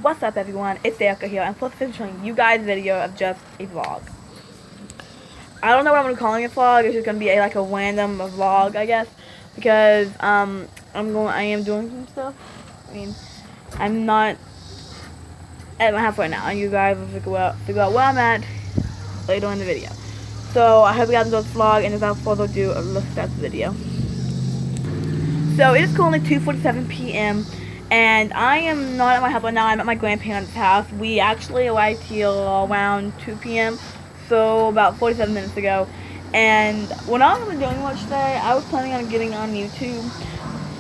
What's up, everyone? It's Erica here, and plus I'm showing you guys a video of just a vlog. I don't know what I'm gonna calling it vlog. It's just gonna be like a random vlog, I guess, because I am doing some stuff. I mean, I'm not at my house right now, and you guys will figure out where I'm at later in the video. So I hope you guys enjoyed this vlog, and without further ado, let's start the video. So it is currently 2:47 p.m. and I am not at my house right now. I'm at my grandparents' house. We actually arrived here around 2 p.m. so about 47 minutes ago. And when I was doing much today, I was planning on getting on YouTube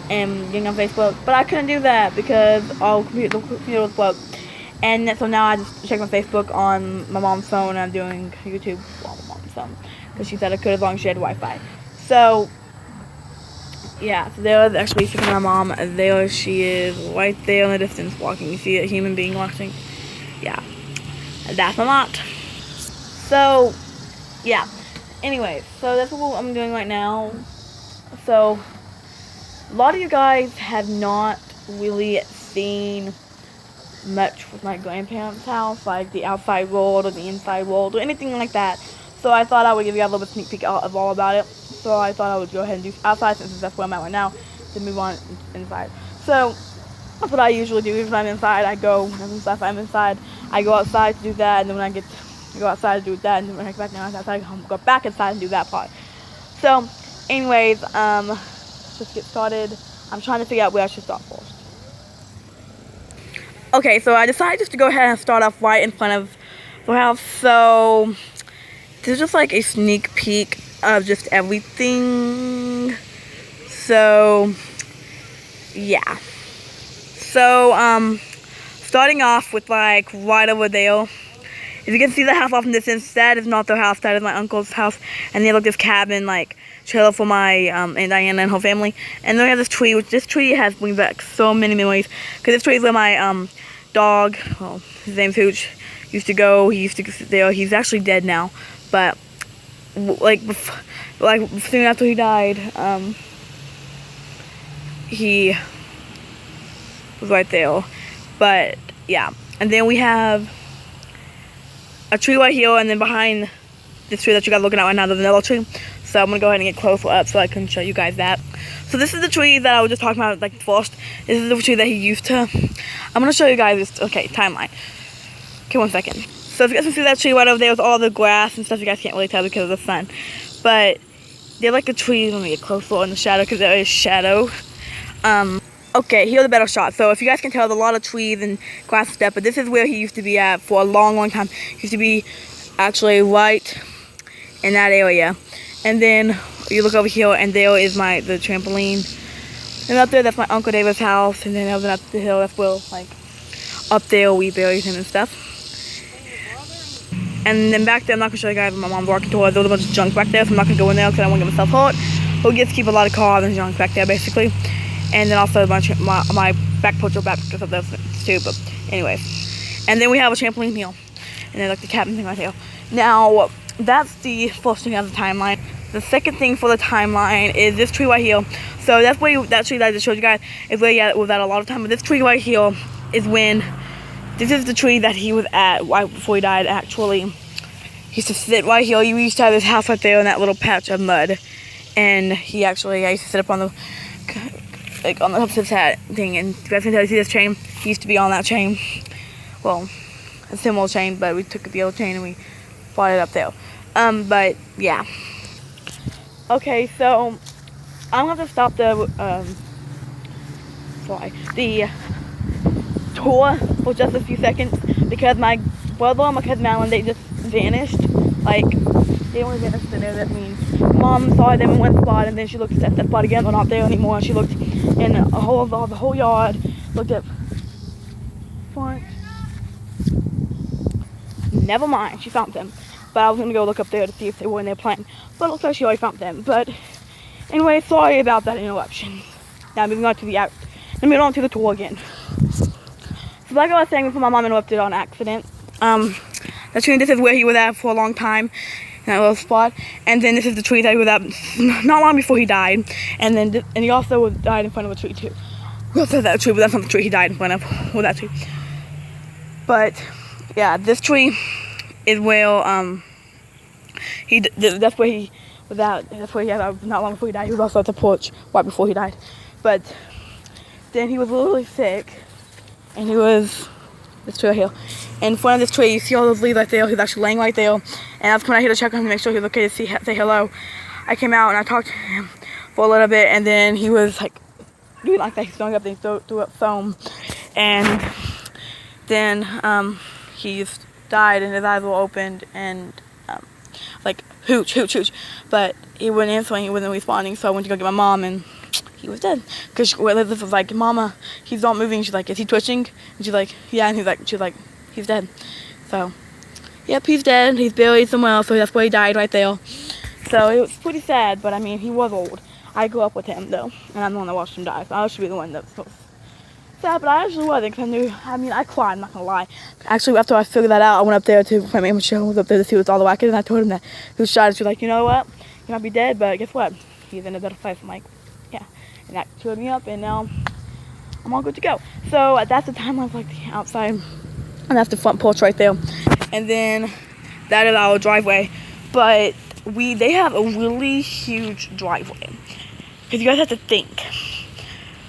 and getting on Facebook, but I couldn't do that because the computer was broke. And so now I just check my Facebook on my mom's phone, and I'm doing YouTube on my mom's phone because she said I could as long as she had Wi-Fi. So yeah, so there was actually my mom. There she is, right there in the distance, walking. You see a human being walking? Yeah, that's a lot. So, yeah. Anyway, so that's what I'm doing right now. So, a lot of you guys have not really seen much with my grandparents' house, like the outside world or the inside world or anything like that. So I thought I would give you guys a little bit sneak peek of all about it. So I thought I would go ahead and do outside since that's where I'm at right now, to move on inside. So that's what I usually do. If I'm inside, I go. If I'm inside, I go outside to do that, and then when I go outside to do that, and then when I get back down outside, I go back inside and do that part. So, anyways, let's just get started. I'm trying to figure out where I should start first. Okay, so I decided just to go ahead and start off right in front of the house. So this is just like a sneak peek of just everything. So yeah. So starting off with like right over there. If you can see the house off in the distance, that is not their house, that is my uncle's house. And they have like this cabin, like trailer for my Aunt Diana and her family. And then we have this tree, which this tree has brings back so many memories. Because this tree is where my dog, well, his name's Hooch, used to go. He used to sit there. He's actually dead now. But like soon after he died, he was right there. But yeah, and then we have a tree right here, and then behind this tree that you guys are looking at right now, there's another tree. So I'm gonna go ahead and get closer up so I can show you guys that. So this is the tree that I was just talking about, like first. This is the tree that he used to. I'm gonna show you guys this. Okay, timeline. Okay, 1 second. So if you guys can see that tree right over there with all the grass and stuff, you guys can't really tell because of the sun. But they're like a tree. Let me get closer in the shadow because there is shadow. Okay, here's a better shot. So if you guys can tell, there's a lot of trees and grass and stuff, but this is where he used to be at for a long, long time. He used to be actually right in that area. And then you look over here, and there is the trampoline. And up there, that's my Uncle David's house. And then over up the hill, that's where, like, up there we buried him and stuff. And then back there, I'm not going to show you guys what my mom's walking towards. There's a bunch of junk back there, so I'm not going to go in there because I don't want to get myself hurt. But we get to keep a lot of cars and junk back there, basically. And then also my back porch or back up there too, but anyways. And then we have a trampoline here. And then like the cabin thing right here. Now, that's the first thing on the timeline. The second thing for the timeline is this tree right here. So that's where that tree that I just showed you guys is where he was at a lot of time. But this tree right here is this is the tree that he was at right before he died, actually. He used to sit right here. We used to have this house right there in that little patch of mud. And I used to sit up on the top of his hat thing, and you guys can tell, you see this chain? He used to be on that chain. Well, a similar chain, but we took the other chain and we brought it up there. But yeah. Okay, so I'm gonna have to stop the tour for just a few seconds because my brother and my cousin Alan, they just vanished. Like, they only vanished in there. That means Mom saw them in one spot, and then she looked at that spot again. They're not there anymore. And she looked in the whole yard, looked at front. Never mind, she found them. But I was gonna go look up there to see if they were in there playing. But it looks like she already found them. But anyway, sorry about that interruption. Now moving on to the tour again. So like I was saying before my mom interrupted on accident, this is where he was at for a long time, in that little spot. And then this is the tree that he was at not long before he died. And he also died in front of a tree too. We also had that tree, but that's not the tree he died in front of. Well, that tree. But yeah, this tree is where that's where he was at. That's where he had not long before he died. He was also at the porch right before he died. But then he was really sick, and he was this tree right here. In front of this tree, you see all those leaves right there. He's actually laying right there. And that's when I had to check on him to make sure he was okay to say hello. I came out and I talked to him for a little bit, and then he was like doing like that. He's throwing up, then he threw up foam, and then he just died, and his eyes were opened, and like hooch, hooch, hooch. But he wasn't answering, he wasn't responding. So I went to go get my mom, and he was dead. Because Elizabeth was like, Mama, he's not moving. She's like, is he twitching? And she's like, yeah. And she's like, he's dead. So, yep, he's dead. He's buried somewhere else. So that's where he died, right there. So it was pretty sad, but I mean, he was old. I grew up with him though, and I'm the one that watched him die. So I should be the one that was sad, but I actually wasn't, because I cried, I'm not gonna lie. Actually, after I figured that out, I went up there to my man Michelle was up there to see what's all the wackets, and I told him that he was shot, and she was like, you know what? He might be dead, but guess what? He's in a better place. I'm like, yeah. And that cheered me up, and now I'm all good to go. So that's the timeline, like the outside, and that's the front porch right there. And then that is our driveway. But they have a really huge driveway. Because you guys have to think.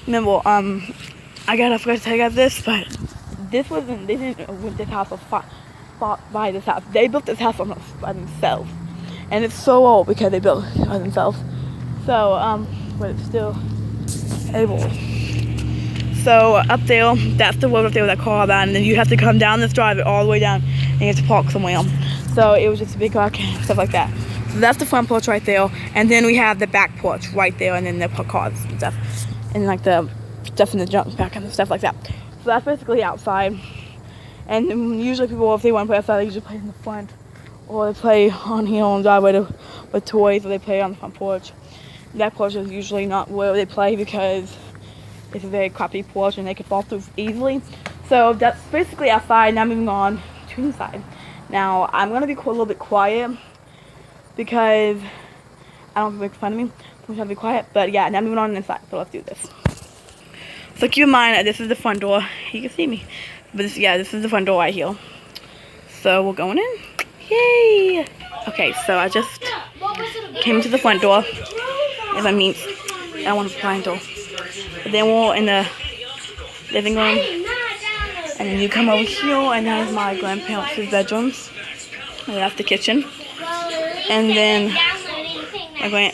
Remember, I forgot to tell you guys this, but they didn't rent this house or buy this house. They built this house by themselves. And it's so old because they built it by themselves. So, but it's still able. So up there, that's the road up there with that car down, and then you have to come down this driveway all the way down, and you have to park somewhere. So it was just a big car and stuff like that. So that's the front porch right there, and then we have the back porch right there, and then the cars and stuff, and like the stuff in the junk back and stuff like that. So that's basically outside. And usually people, if they want to play outside, they usually play in the front, or they play on here on the driveway with toys, or they play on the front porch. That porch is usually not where they play because it's a very crappy porch and they could fall through easily. So that's basically outside. Now moving on to inside. Now I'm gonna be a little bit quiet because I don't want to make fun of me. I'm trying to be quiet. But yeah, now moving on inside. So let's do this. So keep in mind that this is the front door. You can see me. But this is the front door right here. So we're going in. Yay! Okay, so I just came to the front door. If I mean, I want to find door. But then we're in the living room. And then you come over here, and that is my grandparents' bedrooms. And that's the kitchen. And then my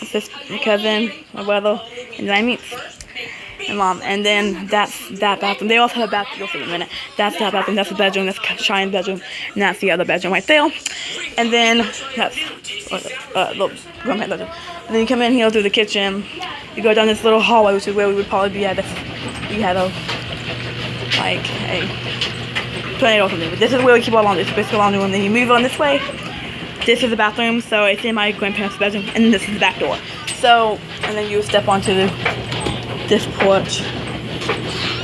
cousin, my brother, and then I meet my mom. And then that's that bathroom. They also have a bathroom. You'll see in a minute. That's that bathroom. That's the bedroom. That's Cheyenne's bedroom. And that's the other bedroom right there. And then that's the grandparents' bedroom. And then you come in here through the kitchen. You go down this little hallway, which is where we would probably be at if we had a tornado or something. But this is where we keep our laundry. It's basically a laundry room. Then you move on this way. This is the bathroom, so it's in my grandparents' bedroom. And then this is the back door. So, and then you step onto this porch.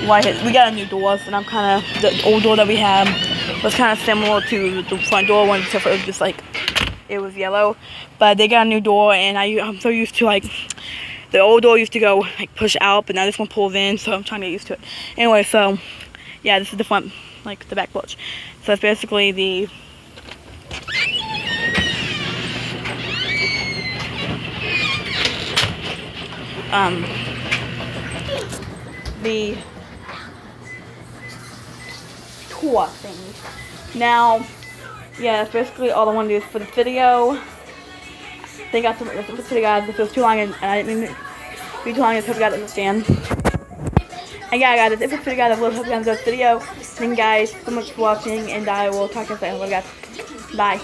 We got a new door, and the old door that we had was kind of similar to the front door one, except for it was just like, it was yellow. But they got a new door, and I'm so used to the old door used to go push out, but now this one pulls in, so I'm trying to get used to it. Anyway, so yeah, this is the front, the back porch. So it's basically the tour thing. Now, yeah, that's basically all I want to do for the video. Thank God for the video, guys. If it was too long and I didn't mean to be too long, I hope you guys understand. And yeah, guys, if it's video, guys, I will hope you guys enjoyed this video. Thank you guys so much for watching, and I will talk to you later. Guys, bye.